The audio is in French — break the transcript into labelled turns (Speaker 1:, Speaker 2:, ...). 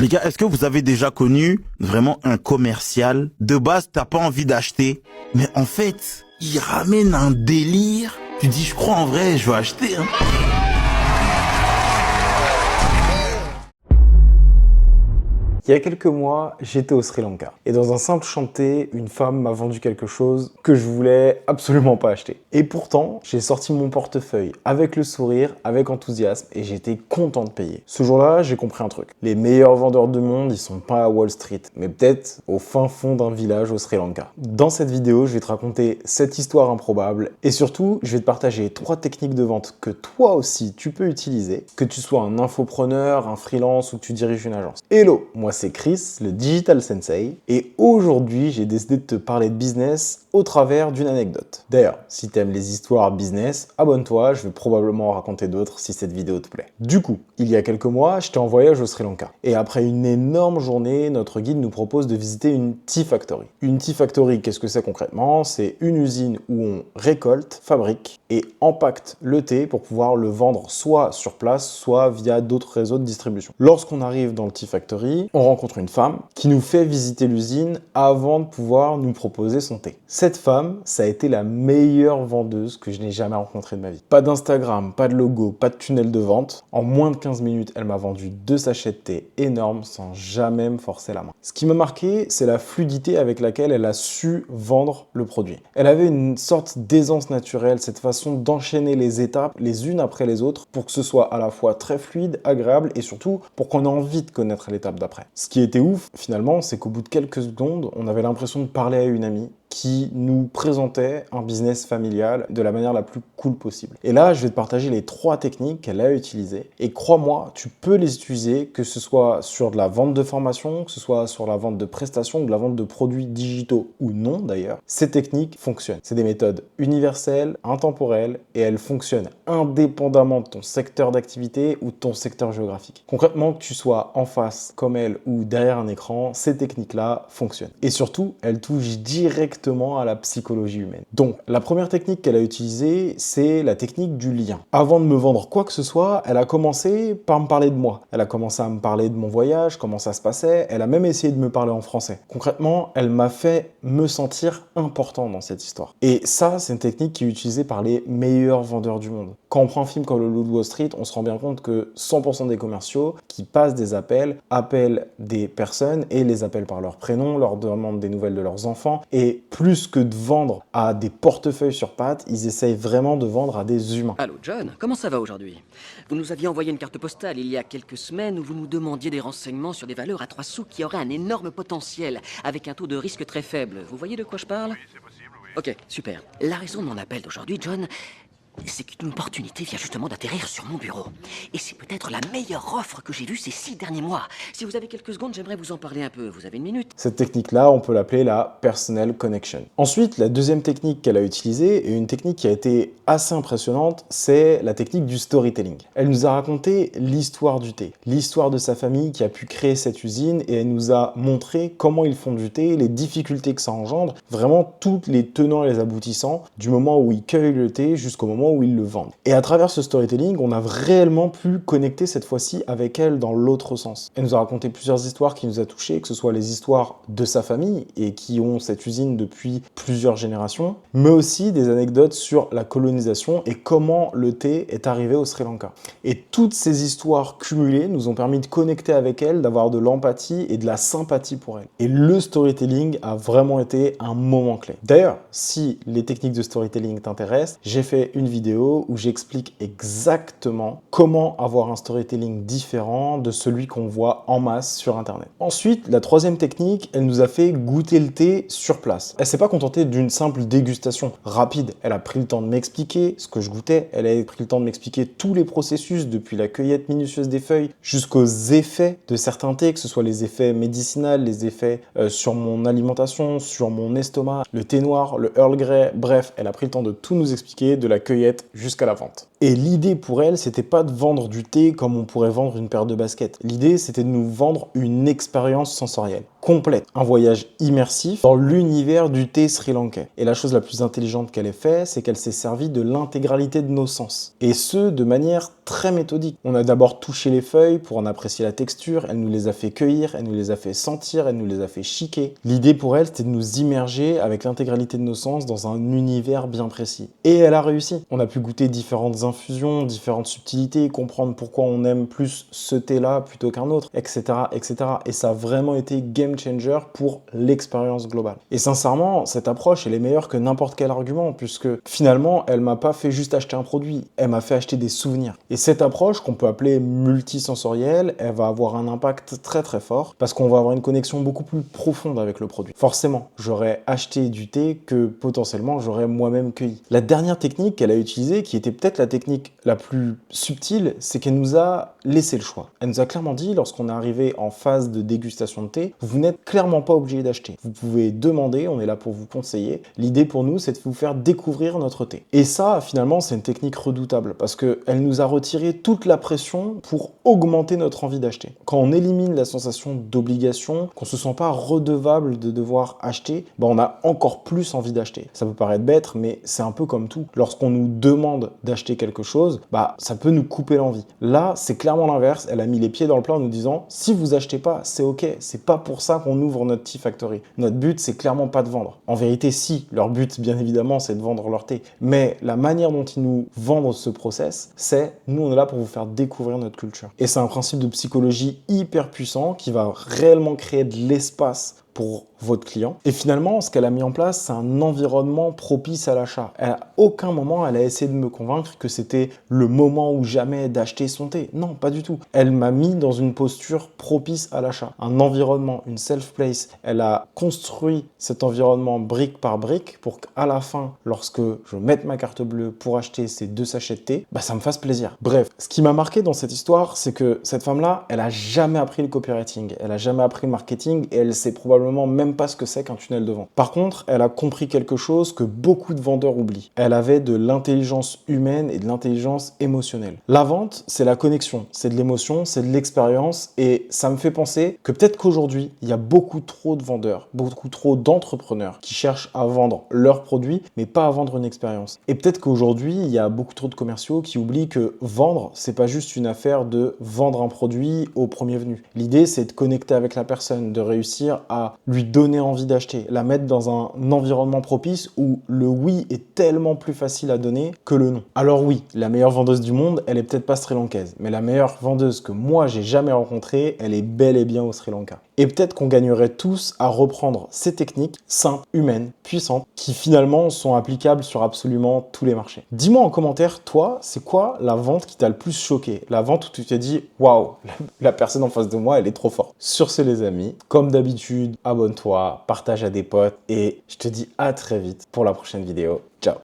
Speaker 1: Les gars, est-ce que vous avez déjà connu vraiment un commercial? De base, t'as pas envie d'acheter, mais en fait, il ramène un délire. Tu dis, je crois en vrai, je vais acheter.
Speaker 2: Il y a quelques mois, j'étais au Sri Lanka. Et dans un simple champ de thé, une femme m'a vendu quelque chose que je voulais absolument pas acheter. Et pourtant, j'ai sorti mon portefeuille avec le sourire, avec enthousiasme, et j'étais content de payer. Ce jour-là, j'ai compris un truc. Les meilleurs vendeurs du monde, ils sont pas à Wall Street, mais peut-être au fin fond d'un village au Sri Lanka. Dans cette vidéo, je vais te raconter cette histoire improbable, et surtout, je vais te partager 3 techniques de vente que toi aussi, tu peux utiliser, que tu sois un infopreneur, un freelance ou que tu diriges une agence. Hello, moi c'est Chris, le Digital Sensei, et aujourd'hui j'ai décidé de te parler de business au travers d'une anecdote. D'ailleurs, si tu aimes les histoires business, abonne-toi, je vais probablement en raconter d'autres si cette vidéo te plaît. Du coup, il y a quelques mois, j'étais en voyage au Sri Lanka. Et après une énorme journée, notre guide nous propose de visiter une Tea Factory. Une Tea Factory, qu'est-ce que c'est concrètement? C'est une usine où on récolte, fabrique et empaquete le thé pour pouvoir le vendre soit sur place, soit via d'autres réseaux de distribution. Lorsqu'on arrive dans le Tea Factory, on rencontre une femme qui nous fait visiter l'usine avant de pouvoir nous proposer son thé. Cette femme, ça a été la meilleure vendeuse que je n'ai jamais rencontrée de ma vie. Pas d'Instagram, pas de logo, pas de tunnel de vente. En moins de 15 minutes, elle m'a vendu 2 sachets de thé énormes sans jamais me forcer la main. Ce qui m'a marqué, c'est la fluidité avec laquelle elle a su vendre le produit. Elle avait une sorte d'aisance naturelle, cette façon d'enchaîner les étapes les unes après les autres pour que ce soit à la fois très fluide, agréable et surtout pour qu'on ait envie de connaître l'étape d'après. Ce qui était ouf, finalement, c'est qu'au bout de quelques secondes, on avait l'impression de parler à une amie qui nous présentait un business familial de la manière la plus cool possible. Et là, je vais te partager les 3 techniques qu'elle a utilisées. Et crois-moi, tu peux les utiliser, que ce soit sur de la vente de formation, que ce soit sur la vente de prestations ou de la vente de produits digitaux ou non d'ailleurs. Ces techniques fonctionnent. C'est des méthodes universelles, intemporelles, et elles fonctionnent indépendamment de ton secteur d'activité ou de ton secteur géographique. Concrètement, que tu sois en face comme elle ou derrière un écran, ces techniques-là fonctionnent. Et surtout, elles touchent directement à la psychologie humaine. Donc, la première technique qu'elle a utilisée, c'est la technique du lien. Avant de me vendre quoi que ce soit, elle a commencé par me parler de moi. Elle a commencé à me parler de mon voyage, comment ça se passait. Elle a même essayé de me parler en français. Concrètement, elle m'a fait me sentir important dans cette histoire. Et ça, c'est une technique qui est utilisée par les meilleurs vendeurs du monde. Quand on prend un film comme Le Loup de Wall Street, on se rend bien compte que 100% des commerciaux qui passent des appellent des personnes et les appellent par leur prénom, leur demandent des nouvelles de leurs enfants. Et plus que de vendre à des portefeuilles sur pattes, ils essayent vraiment de vendre à des humains.
Speaker 3: Allô John, comment ça va aujourd'hui? Vous nous aviez envoyé une carte postale il y a quelques semaines où vous nous demandiez des renseignements sur des valeurs à 3 sous qui auraient un énorme potentiel, avec un taux de risque très faible. Vous voyez de quoi je parle? Oui, c'est possible, oui. Ok, super. La raison de mon appel d'aujourd'hui, John, c'est qu'une opportunité vient justement d'atterrir sur mon bureau. Et c'est peut-être la meilleure offre que j'ai vue ces 6 derniers mois. Si vous avez quelques secondes, j'aimerais vous en parler un peu. Vous avez une minute?
Speaker 2: Cette technique-là, on peut l'appeler la Personal Connection. Ensuite, la deuxième technique qu'elle a utilisée, et une technique qui a été assez impressionnante, c'est la technique du storytelling. Elle nous a raconté l'histoire du thé, l'histoire de sa famille qui a pu créer cette usine, et elle nous a montré comment ils font du thé, les difficultés que ça engendre, vraiment toutes les tenants et les aboutissants, du moment où ils cueillent le thé jusqu'au moment où ils le vendent. Et à travers ce storytelling, on a réellement pu connecter cette fois-ci avec elle dans l'autre sens. Elle nous a raconté plusieurs histoires qui nous a touchés, que ce soit les histoires de sa famille et qui ont cette usine depuis plusieurs générations, mais aussi des anecdotes sur la colonisation et comment le thé est arrivé au Sri Lanka. Et toutes ces histoires cumulées nous ont permis de connecter avec elle, d'avoir de l'empathie et de la sympathie pour elle. Et le storytelling a vraiment été un moment clé. D'ailleurs, si les techniques de storytelling t'intéressent, j'ai fait une vidéo où j'explique exactement comment avoir un storytelling différent de celui qu'on voit en masse sur Internet. Ensuite, la troisième technique, elle nous a fait goûter le thé sur place. Elle s'est pas contentée d'une simple dégustation rapide. Elle a pris le temps de m'expliquer ce que je goûtais. Elle a pris le temps de m'expliquer tous les processus, depuis la cueillette minutieuse des feuilles jusqu'aux effets de certains thés, que ce soit les effets médicinaux, les effets sur mon alimentation, sur mon estomac, le thé noir, le Earl Grey. Bref, elle a pris le temps de tout nous expliquer, de la cueillette jusqu'à la vente. Et l'idée pour elle, c'était pas de vendre du thé comme on pourrait vendre une paire de baskets. L'idée, c'était de nous vendre une expérience sensorielle complète, un voyage immersif dans l'univers du thé sri-lankais. Et la chose la plus intelligente qu'elle ait fait, c'est qu'elle s'est servie de l'intégralité de nos sens. Et ce, de manière très méthodique. On a d'abord touché les feuilles pour en apprécier la texture, elle nous les a fait cueillir, elle nous les a fait sentir, elle nous les a fait chiquer. L'idée pour elle, c'était de nous immerger avec l'intégralité de nos sens dans un univers bien précis. Et elle a réussi. On a pu goûter différentes infusions, différentes subtilités, comprendre pourquoi on aime plus ce thé-là plutôt qu'un autre, etc., etc. Et ça a vraiment été game changer pour l'expérience globale. Et sincèrement, cette approche, elle est meilleure que n'importe quel argument, puisque finalement, elle m'a pas fait juste acheter un produit, elle m'a fait acheter des souvenirs. Et cette approche, qu'on peut appeler multisensorielle, elle va avoir un impact très très fort, parce qu'on va avoir une connexion beaucoup plus profonde avec le produit. Forcément, j'aurais acheté du thé que potentiellement j'aurais moi-même cueilli. La dernière technique qu'elle a utilisée, qui était peut-être la technique la plus subtile, c'est qu'elle nous a laissé le choix. Elle nous a clairement dit, lorsqu'on est arrivé en phase de dégustation de thé, vous n'êtes clairement pas obligé d'acheter. Vous pouvez demander, on est là pour vous conseiller. L'idée pour nous, c'est de vous faire découvrir notre thé. Et ça, finalement, c'est une technique redoutable parce qu'elle nous a retiré toute la pression pour augmenter notre envie d'acheter. Quand on élimine la sensation d'obligation, qu'on se sent pas redevable de devoir acheter, on a encore plus envie d'acheter. Ça peut paraître bête, mais c'est un peu comme tout. Lorsqu'on nous demande d'acheter quelque chose, ça peut nous couper l'envie. Là, c'est clairement l'inverse. Elle a mis les pieds dans le plat en nous disant, si vous achetez pas, c'est ok. C'est pas pour ça qu'on ouvre notre Tea Factory. Notre but, c'est clairement pas de vendre. En vérité, si, leur but, bien évidemment, c'est de vendre leur thé. Mais la manière dont ils nous vendent ce process, c'est, nous, on est là pour vous faire découvrir notre culture. Et c'est un principe de psychologie hyper puissant qui va réellement créer de l'espace pour votre client. Et finalement, ce qu'elle a mis en place, c'est un environnement propice à l'achat. À aucun moment, elle a essayé de me convaincre que c'était le moment ou jamais d'acheter son thé. Non, pas du tout. Elle m'a mis dans une posture propice à l'achat. Un environnement, une self-place. Elle a construit cet environnement brique par brique pour qu'à la fin, lorsque je mette ma carte bleue pour acheter ces 2 sachets de thé, ça me fasse plaisir. Bref, ce qui m'a marqué dans cette histoire, c'est que cette femme-là, elle a jamais appris le copywriting. Elle a jamais appris le marketing et elle sait probablement même pas ce que c'est qu'un tunnel de vente. Par contre, elle a compris quelque chose que beaucoup de vendeurs oublient. Elle avait de l'intelligence humaine et de l'intelligence émotionnelle. La vente, c'est la connexion, c'est de l'émotion, c'est de l'expérience et ça me fait penser que peut-être qu'aujourd'hui, il y a beaucoup trop de vendeurs, beaucoup trop d'entrepreneurs qui cherchent à vendre leurs produits, mais pas à vendre une expérience. Et peut-être qu'aujourd'hui, il y a beaucoup trop de commerciaux qui oublient que vendre, c'est pas juste une affaire de vendre un produit au premier venu. L'idée, c'est de connecter avec la personne, de réussir à lui donner envie d'acheter, la mettre dans un environnement propice où le oui est tellement plus facile à donner que le non. Alors oui, la meilleure vendeuse du monde, elle est peut-être pas sri-lankaise, mais la meilleure vendeuse que moi j'ai jamais rencontrée, elle est bel et bien au Sri Lanka. Et peut-être qu'on gagnerait tous à reprendre ces techniques simples, humaines, puissantes, qui finalement sont applicables sur absolument tous les marchés. Dis-moi en commentaire, toi, c'est quoi la vente qui t'a le plus choqué? La vente où tu t'es dit, waouh, la personne en face de moi, elle est trop forte. Sur ce les amis, comme d'habitude, abonne-toi, partage à des potes et je te dis à très vite pour la prochaine vidéo. Ciao!